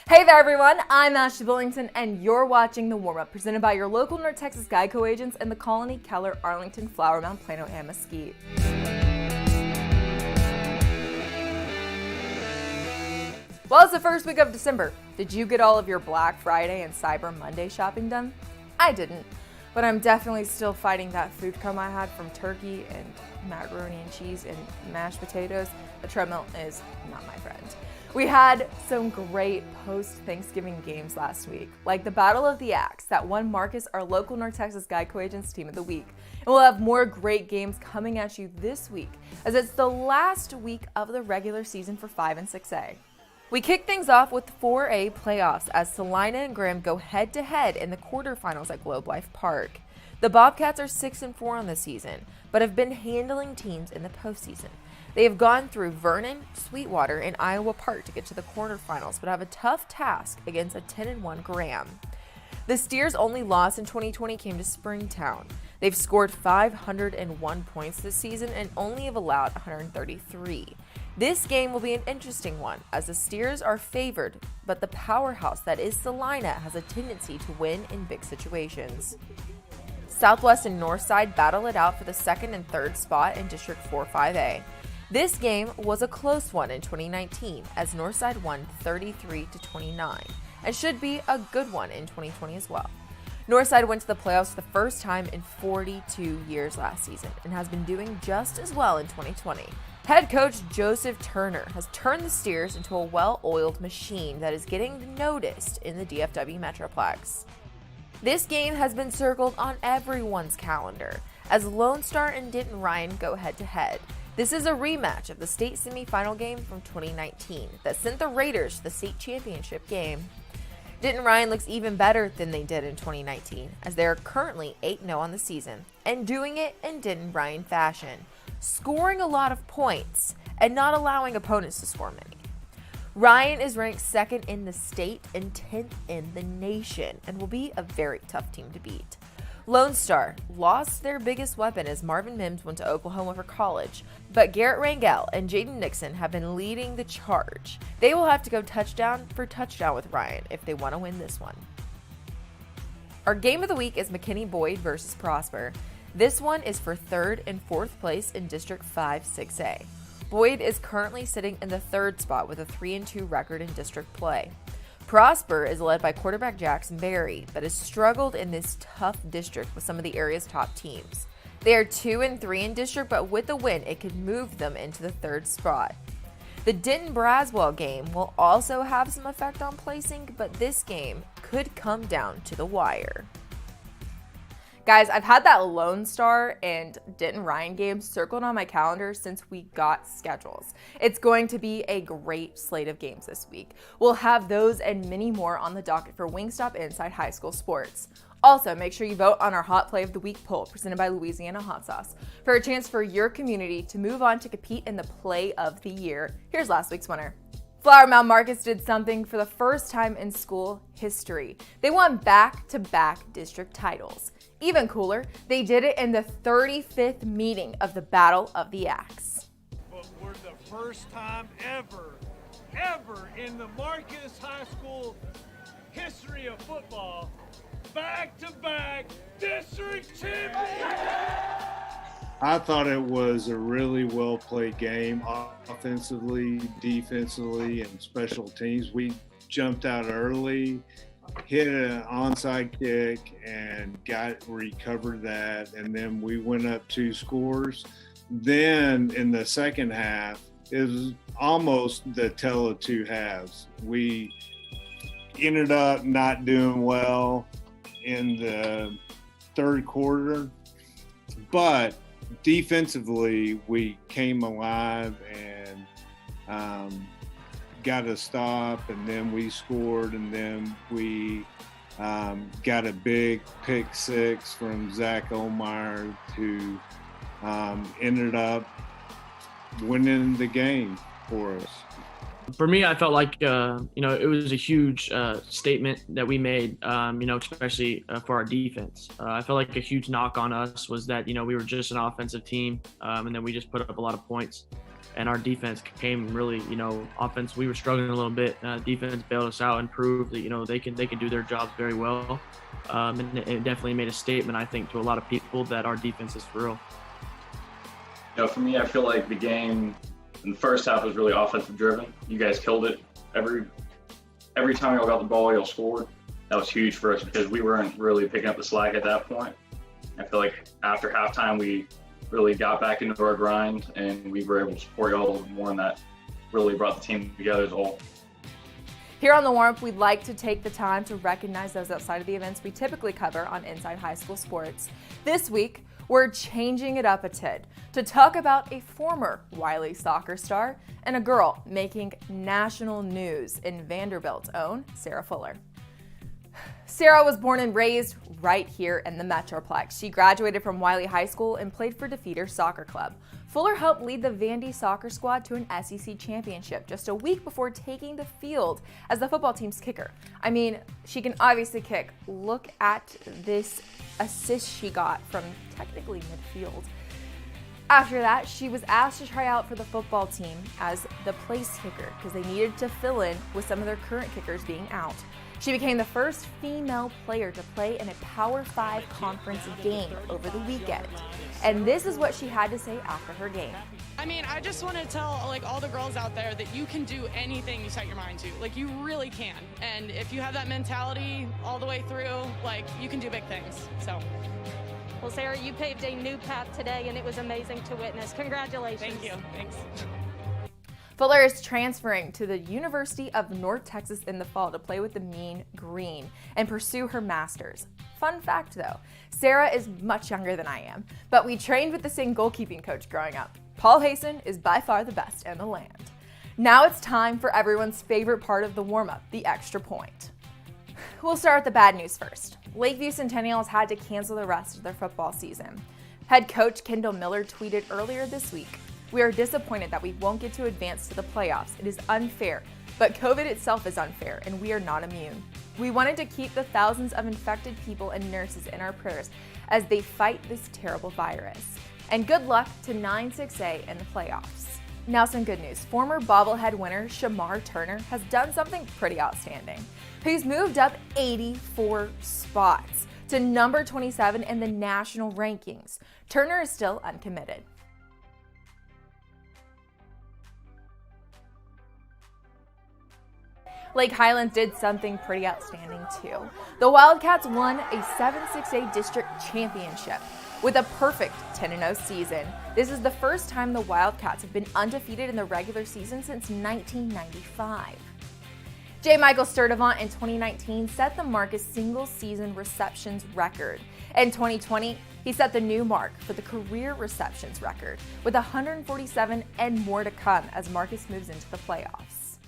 Hey there everyone, I'm Ashley Billington and you're watching the Warmup presented by your local North Texas Geico agents in the Colony, Keller, Arlington, Flower Mound, Plano, and Mesquite. Well, it's the first week of December. Did you get all of your Black Friday and Cyber Monday shopping done? I didn't, but I'm definitely still fighting that food coma I had from turkey and macaroni and cheese and mashed potatoes. The treadmill is not my friend. We had some great post-Thanksgiving games last week, like the Battle of the Axe that won Marcus, our local North Texas Geico Agents Team of the Week. And we'll have more great games coming at you this week, as it's the last week of the regular season for 5 and 6A. We kick things off with 4A playoffs as Salina and Graham go head-to-head in the quarterfinals at Globe Life Park. The Bobcats are 6-4 on the season, but have been handling teams in the postseason. They have gone through Vernon, Sweetwater, and Iowa Park to get to the quarterfinals, but have a tough task against a 10-1 Graham. The Steers' only loss in 2020 came to Springtown. They've scored 501 points this season and only have allowed 133. This game will be an interesting one, as the Steers are favored, but the powerhouse that is Salina has a tendency to win in big situations. Southwest and Northside battle it out for the second and third spot in District 4-5A. This game was a close one in 2019 as Northside won 33-29 and should be a good one in 2020 as well. Northside went to the playoffs for the first time in 42 years last season and has been doing just as well in 2020. Head coach Joseph Turner has turned the Steers into a well-oiled machine that is getting noticed in the DFW Metroplex. This game has been circled on everyone's calendar as Lone Star and Denton Ryan go head-to-head. This is a rematch of the state semifinal game from 2019 that sent the Raiders to the state championship game. Denton Ryan looks even better than they did in 2019 as they are currently 8-0 on the season and doing it in Denton Ryan fashion, scoring a lot of points and not allowing opponents to score many. Ryan is ranked 2nd in the state and 10th in the nation and will be a very tough team to beat. Lone Star lost their biggest weapon as Marvin Mims went to Oklahoma for college, but Garrett Rangel and Jaden Nixon have been leading the charge. They will have to go touchdown for touchdown with Ryan if they want to win this one. Our game of the week is McKinney Boyd versus Prosper. This one is for 3rd and 4th place in District 5-6A. Boyd is currently sitting in the 3rd spot with a 3-2 record in district play. Prosper is led by quarterback Jackson Berry, but has struggled in this tough district with some of the area's top teams. They are 2-3 in district, but with a win, it could move them into the 3rd spot. The Denton-Braswell game will also have some effect on placing, but this game could come down to the wire. Guys, I've had that Lone Star and Denton Ryan game circled on my calendar since we got schedules. It's going to be a great slate of games this week. We'll have those and many more on the docket for Wingstop Inside High School Sports. Also, make sure you vote on our Hot Play of the Week poll presented by Louisiana Hot Sauce for a chance for your community to move on to compete in the Play of the Year. Here's last week's winner. Flower Mound Marcus did something for the first time in school history. They won back-to-back district titles. Even cooler, they did it in the 35th meeting of the Battle of the Axe. But we're the first time ever in the Marcus High School history of football, back-to-back district champions. I thought it was a really well-played game, offensively, defensively, and special teams. We jumped out early, hit an onside kick, and recovered that, and then we went up 2 scores. Then in the second half, it was almost the tale of 2 halves. We ended up not doing well in the 3rd quarter, but defensively, we came alive and got a stop, and then we scored, and then we got a big pick 6 from Zach Olmeyer who ended up winning the game for us. For me, I felt like, it was a huge statement that we made, especially for our defense. I felt like a huge knock on us was that, we were just an offensive team, and then we just put up a lot of points. and our defense came really, offense, we were struggling a little bit. Defense bailed us out and proved that, they can do their jobs very well. And it definitely made a statement, I think, to a lot of people that our defense is for real. For me, I feel like the game in the first half was really offensive driven. You guys killed it. Every time y'all got the ball, y'all scored. That was huge for us because we weren't really picking up the slack at that point. I feel like after halftime, we really got back into our grind and we were able to support y'all a little more, and that really brought the team together as a whole. Here on the Warmup, we'd like to take the time to recognize those outside of the events we typically cover on Inside High School Sports. This week, we're changing it up a tid to talk about a former Wiley soccer star and a girl making national news in Vanderbilt's own Sarah Fuller. Sarah was born and raised right here in the Metroplex. She graduated from Wiley High School and played for Defeater Soccer Club. Fuller helped lead the Vandy soccer squad to an SEC championship just a week before taking the field as the football team's kicker. I mean, she can obviously kick. Look at this assist she got from technically midfield. After that, she was asked to try out for the football team as the place kicker because they needed to fill in with some of their current kickers being out. She became the first female player to play in a Power 5 conference game over the weekend. And this is what she had to say after her game. I mean, I just want to tell all the girls out there that you can do anything you set your mind to. You really can. And if you have that mentality all the way through, you can do big things. So. Well, Sarah, you paved a new path today, and it was amazing to witness. Congratulations. Thank you. Thanks. Fuller is transferring to the University of North Texas in the fall to play with the Mean Green and pursue her master's. Fun fact though, Sarah is much younger than I am, but we trained with the same goalkeeping coach growing up. Paul Hayson is by far the best in the land. Now it's time for everyone's favorite part of the warm-up, the extra point. We'll start with the bad news first. Lakeview Centennials had to cancel the rest of their football season. Head coach Kendall Miller tweeted earlier this week, "We are disappointed that we won't get to advance to the playoffs. It is unfair, but COVID itself is unfair, and we are not immune. We wanted to keep the thousands of infected people and nurses in our prayers as they fight this terrible virus. And good luck to 9-6A in the playoffs." Now some good news. Former bobblehead winner Shamar Turner has done something pretty outstanding. He's moved up 84 spots to number 27 in the national rankings. Turner is still uncommitted. Lake Highlands did something pretty outstanding too. The Wildcats won a 7-6A district championship with a perfect 10-0 season. This is the first time the Wildcats have been undefeated in the regular season since 1995. J. Michael Sturdivant in 2019 set the Marcus single-season receptions record. In 2020, he set the new mark for the career receptions record with 147 and more to come as Marcus moves into the playoffs.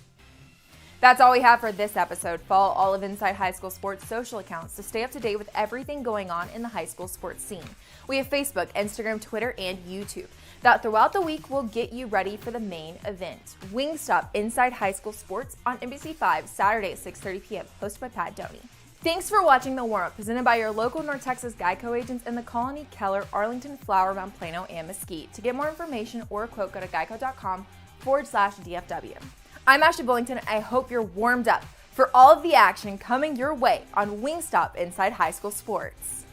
That's all we have for this episode. Follow all of Inside High School Sports social accounts to stay up to date with everything going on in the high school sports scene. We have Facebook, Instagram, Twitter, and YouTube. That throughout the week will get you ready for the main event. Wingstop Inside High School Sports on NBC5, Saturday at 6:30 p.m., hosted by Pat Doney. Thanks for watching The Warmup, presented by your local North Texas Geico agents in the Colony, Keller, Arlington, Flower Mound, Plano, and Mesquite. To get more information or a quote, go to geico.com/DFW. I'm Ashley Bullington. I hope you're warmed up for all of the action coming your way on Wingstop Inside High School Sports.